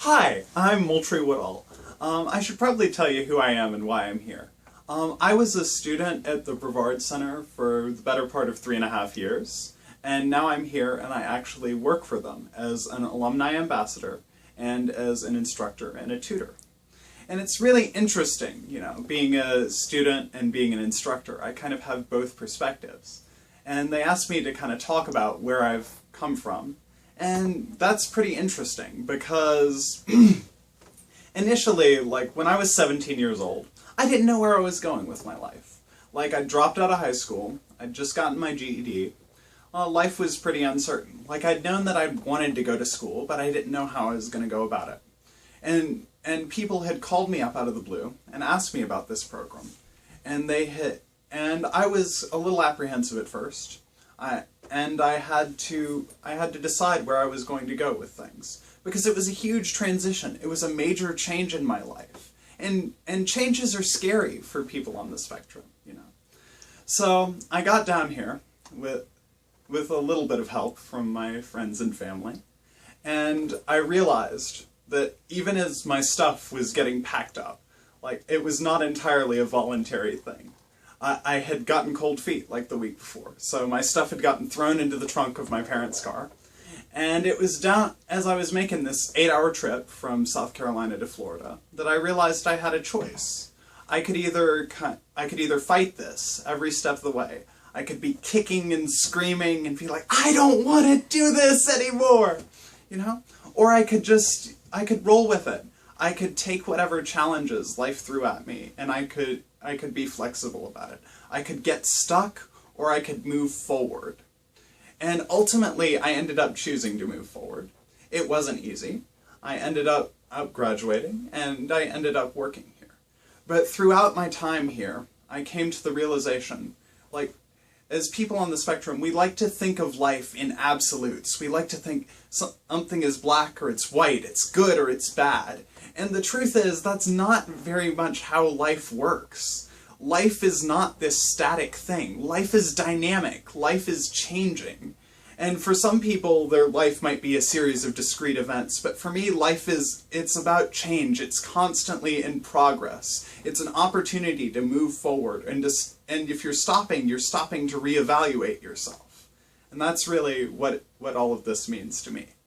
Hi, I'm Moultrie Woodall. I should probably tell you who I am and why I'm here. I was a student at the Brevard Center for the better part of 3.5 years, and now I'm here and I actually work for them as an alumni ambassador and as an instructor and a tutor. And it's really interesting, being a student and being an instructor. I kind of have both perspectives. And they asked me to kind of talk about where I've come from. And that's pretty interesting because initially, when I was 17 years old, I didn't know where I was going with my life. I dropped out of high school, I'd just gotten my GED. Life was pretty uncertain. I'd known that I wanted to go to school, but I didn't know how I was going to go about it. And people had called me up out of the blue and asked me about this program. And I was a little apprehensive at first. I had to decide where I was going to go with things, because it was a huge transition. It was a major change in my life, and changes are scary for people on the spectrum, So I got down here with a little bit of help from my friends and family, and I realized that even as my stuff was getting packed up, it was not entirely a voluntary thing. I had gotten cold feet the week before, so my stuff had gotten thrown into the trunk of my parents' car. And it was down as I was making this 8-hour trip from South Carolina to Florida that I realized I had a choice. I could either fight this every step of the way. I could be kicking and screaming and be like, I don't want to do this anymore, Or I could roll with it. I could take whatever challenges life threw at me, and I could be flexible about it. I could get stuck, or I could move forward. And ultimately, I ended up choosing to move forward. It wasn't easy. I ended up graduating, and I ended up working here. But throughout my time here, I came to the realization, as people on the spectrum, we like to think of life in absolutes. We like to think something is black or it's white, it's good or it's bad. And the truth is, that's not very much how life works. Life is not this static thing. Life is dynamic. Life is changing. And for some people, their life might be a series of discrete events, but for me, it's about change. It's constantly in progress. It's an opportunity to move forward, and if you're stopping to reevaluate yourself. And that's really what all of this means to me.